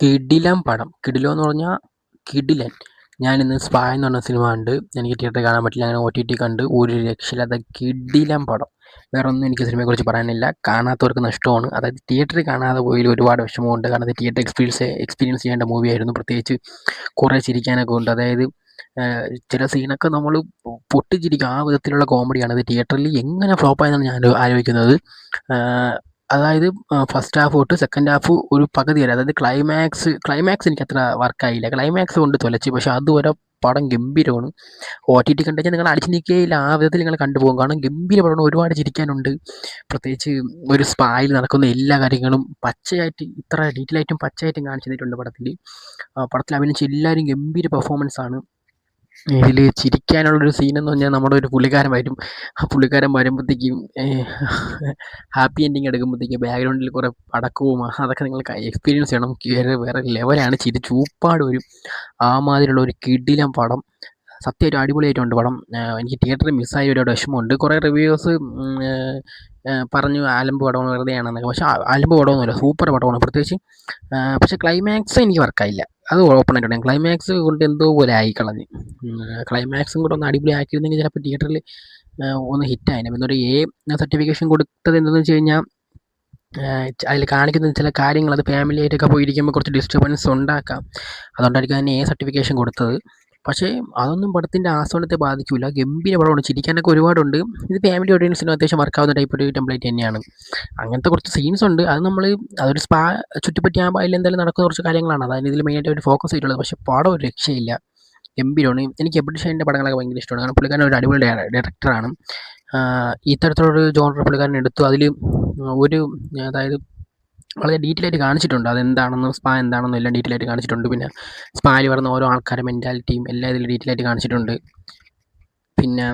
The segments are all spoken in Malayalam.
കിടിലം പടം. കിടിലം എന്ന് പറഞ്ഞാൽ കിടിലൻ. ഞാനിന്ന് സ്പാ എന്ന് പറഞ്ഞ സിനിമ കണ്ട്. എനിക്ക് തിയേറ്ററിൽ കാണാൻ പറ്റില്ല, അങ്ങനെ OTT കണ്ട്. ഒരു രക്ഷയില്ലാത്ത കിടിലം പടം. വേറെ ഒന്നും എനിക്ക് സിനിമയെക്കുറിച്ച് പറയാനില്ല. കാണാത്തവർക്ക് നഷ്ടമാണ്. അതായത് തിയേറ്ററിൽ കാണാതെ പോയതിൽ ഒരുപാട് വിഷമമുണ്ട്. കാരണം അത് തിയേറ്റർ എക്സ്പീരിയൻസ് ചെയ്യേണ്ട മൂവിയായിരുന്നു. പ്രത്യേകിച്ച് കുറേ ചിരിക്കാനൊക്കെ ഉണ്ട്. അതായത് ചില സീനൊക്കെ നമ്മൾ പൊട്ടിച്ചിരിക്കും. ആ വിധത്തിലുള്ള കോമഡിയാണ്. അത് തിയേറ്ററിൽ എങ്ങനെ ഫ്ലോപ്പായെന്നാണ് ഞാൻ ആലോചിക്കുന്നത്. അതായത് ഫസ്റ്റ് ഹാഫ് തൊട്ട് സെക്കൻഡ് ഹാഫ് ഒരു പകുതി വരെ, അതായത് ക്ലൈമാക്സ് എനിക്കത്ര വർക്കായില്ല. ക്ലൈമാക്സ് കൊണ്ട് തൊലച്ച്. പക്ഷേ അതുവരെ പടം ഗംഭീരമാണ്. OTT കണ്ടു കഴിഞ്ഞാൽ നിങ്ങൾ അടിച്ച് നിൽക്കുകയില്ല. ആ വിധത്തിൽ നിങ്ങൾ കണ്ടുപോകും. കാരണം ഗംഭീര പടമാണ്. ഒരുപാട് ചിരിക്കാനുണ്ട്. പ്രത്യേകിച്ച് ഒരു സ്പായിൽ നടക്കുന്ന എല്ലാ കാര്യങ്ങളും പച്ചയായിട്ട്, ഇത്ര ഡീറ്റെയിൽ ആയിട്ടും പച്ചയായിട്ടും കാണിച്ചു തന്നിട്ടുണ്ട് പടത്തിൽ. പടത്തിൽ അഭിനയിച്ച എല്ലാവരും ഗംഭീര പെർഫോമൻസാണ്. ഇതിൽ ചിരിക്കാനുള്ളൊരു സീനെന്ന് പറഞ്ഞാൽ നമ്മുടെ ഒരു പുള്ളിക്കാരൻ വരും. ആ പുള്ളിക്കാരൻ വരുമ്പോഴത്തേക്കും ഹാപ്പി എൻഡിങ് എടുക്കുമ്പോഴത്തേക്കും ബാക്ക്ഗ്രൗണ്ടിൽ കുറേ പടക്കവും അതൊക്കെ നിങ്ങൾ എക്സ്പീരിയൻസ് ചെയ്യണം. വേറെ ലെവലാണ്. ചിരി ചൂപ്പാട് വരും. ആ മാതിരിയുള്ള ഒരു കിടിലം പടം. സത്യമായിട്ടും അടിപൊളിയായിട്ടുണ്ട് പടം. എനിക്ക് തിയേറ്ററിൽ മിസ്സായ ഒരുപാട് വിഷമമുണ്ട്. കുറേ റിവ്യൂവേഴ്സ് പറഞ്ഞു ആലമ്പ് പടമാണ്, വെറുതെയാണെന്നൊക്കെ. പക്ഷേ ആലമ്പ് പടമൊന്നുമില്ല, സൂപ്പർ പടമാണ്. പ്രത്യേകിച്ച് പക്ഷേ ക്ലൈമാക്സ് എനിക്ക് വർക്കായില്ല. അത് ഓപ്പണായിട്ട് പറയാം. ക്ലൈമാക്സ് കൊണ്ട് എന്തോ പോലെ ആയിക്കളഞ്ഞ്. ക്ലൈമാക്സും കൂടെ ഒന്ന് അടിപൊളി ആക്കിയിരുന്നെങ്കിൽ ചിലപ്പോൾ തിയേറ്ററിൽ ഒന്ന് ഹിറ്റായേനെ. എന്നൊരു സർട്ടിഫിക്കേഷൻ കൊടുത്തത് എന്തെന്ന് വെച്ച് കഴിഞ്ഞാൽ, അതിൽ കാണിക്കുന്ന ചില കാര്യങ്ങൾ അത് ഫാമിലി ആയിട്ടൊക്കെ പോയിരിക്കുമ്പോൾ കുറച്ച് ഡിസ്റ്റർബൻസ് ഉണ്ടാക്കാം. അതുകൊണ്ടായിരിക്കും അതിന് സർട്ടിഫിക്കേഷൻ കൊടുത്തത്. പക്ഷേ അതൊന്നും പടത്തിൻ്റെ ആസ്വാദനത്തെ ബാധിക്കില്ല. ഗംഭീര പടമാണ്. ചിരിക്കാനൊക്കെ ഒരുപാടുണ്ട്. ഇത് ഫാമിലി ഓഡിയൻസിനും അത്യാവശ്യം വർക്കാവുന്ന ടൈപ്പ് ഒരു ടെംപ്ലേറ്റ് തന്നെയാണ്. അങ്ങനത്തെ കുറച്ച് സീൻസ് ഉണ്ട്. അത് നമ്മൾ അതൊരു സ്പാ ചുറ്റിപ്പറ്റിയാകുമ്പോൾ അതിലെന്തായാലും നടക്കുന്ന കുറച്ച് കാര്യങ്ങളാണ്. അതായത് ഇതിൽ മെയിനായിട്ട് അവർ ഫോക്കസ് ചെയ്തിട്ടുള്ളത്. പക്ഷേ പടം ഒരു രക്ഷയില്ല. ഗംഭീരമാണ്. എനിക്ക് എബിൻ ഷൈൻ്റെ പടങ്ങളൊക്കെ ഭയങ്കര ഇഷ്ടമാണ്. കാരണം പുള്ളിക്കാരൻ ഒരു അടിപൊളി ഡയറക്ടറാണ്. ഇത്തരത്തിലുള്ളൊരു ജോണർ പുള്ളിക്കാരൻ എടുത്തു. അതിൽ ഒരു അതായത് വളരെ ഡീറ്റെയിൽ ആയിട്ട് കാണിച്ചിട്ടുണ്ട്. അതെന്താണെന്നും സ്പാ എന്താണെന്നും എല്ലാം ഡീറ്റെയിൽ ആയിട്ട് കാണിച്ചിട്ടുണ്ട്. പിന്നെ സ്പായിൽ വരുന്ന ഓരോ ആൾക്കാരുടെ മെൻറ്റാലിറ്റിയും എല്ലാം ഇതിൽ ഡീറ്റെയിൽ ആയിട്ട് കാണിച്ചിട്ടുണ്ട്. പിന്നെ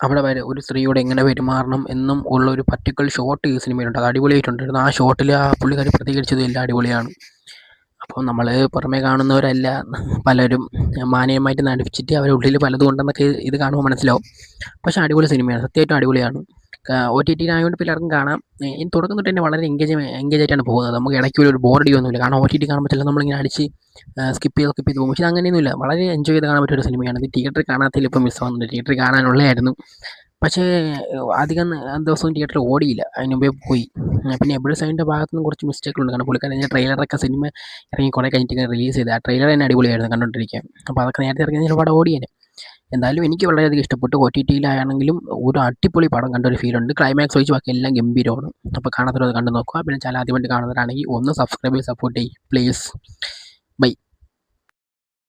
അവിടെ വരെ ഒരു സ്ത്രീയോട് എങ്ങനെ പെരുമാറണം എന്നും ഉള്ള ഒരു പർട്ടിക്കുലർ ഷോട്ട് ഈ സിനിമയിലുണ്ട്. അത് അടിപൊളിയായിട്ടുണ്ടായിരുന്നു. ആ ഷോട്ടിൽ ആ പുള്ളിക്കാരി പ്രതികരിച്ചതും എല്ലാം അടിപൊളിയാണ്. അപ്പോൾ നമ്മൾ പുറമേ കാണുന്നവരല്ല, പലരും മാന്യമായിട്ട് നടിച്ചിട്ട് അവരുടെ ഉള്ളിൽ പലതും ഉണ്ടെന്നൊക്കെ ഇത് കാണുമ്പോൾ മനസ്സിലാവും. പക്ഷേ അടിപൊളി സിനിമയാണ്. സത്യമായിട്ടും അടിപൊളിയാണ്. OTT-യിലായതുകൊണ്ട് പലർക്കും കാണാം. തുടക്കം തൊട്ട് തന്നെ വളരെ എൻഗേജ് ആയിട്ടാണ് പോകുന്നത്. നമുക്ക് ഇടയ്ക്ക് ഒരു ബോറടിയൊന്നുമില്ല. കാരണം OTT കാണുമ്പോൾ ചില നമ്മളിങ്ങനെ അടിച്ച് സ്കിപ്പ് ചെയ്ത് പോകും. പക്ഷേ ഇത് അങ്ങനെയൊന്നുമില്ല. വളരെ എൻജോയ് ചെയ്ത് കാണാൻ പറ്റിയൊരു സിനിമയാണ്. ഇത് തിയേറ്ററിൽ കാണാത്തതിൽ ഇപ്പോൾ മിസ്സാവുന്നുണ്ട്. തിയേറ്ററിൽ കാണാനുള്ളതായിരുന്നു. പക്ഷേ അധികം ദിവസവും തിയേറ്ററിൽ ഓടിയില്ല. അതിന് മുമ്പേ പോയി. പിന്നെ എബിൻ ഷൈൻ്റെ ഭാഗത്തു നിന്നും കുറച്ച് മിസ്റ്റേക്കുകളുണ്ട്. കാരണം പുള്ളിക്കാരൻ ട്രെയിലറൊക്കെ സിനിമ ഇറങ്ങി കുറേ കഴിഞ്ഞിട്ട് റിലീസ് ചെയ്ത്. ആ ട്രെയിലർ തന്നെ അടിപൊളിയായിരുന്നു കണ്ടുകൊണ്ടിരിക്കാൻ. അപ്പോൾ അതൊക്കെ നേരത്തെ ഇറങ്ങിയ ഒരുപാട് ഓടിയേനെ. എന്തായാലും എനിക്ക് വളരെയധികം ഇഷ്ടപ്പെട്ടു. OTT-യിലാണെങ്കിലും ഒരു അടിപൊളി പടം കണ്ടൊരു ഫീലുണ്ട്. ക്ലൈമാക്സ് ഒഴിച്ച് ബാക്കി എല്ലാം ഗംഭീരമാണ്. അപ്പോൾ കാണാത്തവരത് കണ്ടു നോക്കുക. പിന്നെ ചാനൽ ആദ്യമായിട്ട് കാണുന്നവരാണെങ്കിൽ ഒന്ന് സബ്സ്ക്രൈബ് ചെയ്ത് സപ്പോർട്ട് ചെയ്യും പ്ലീസ്.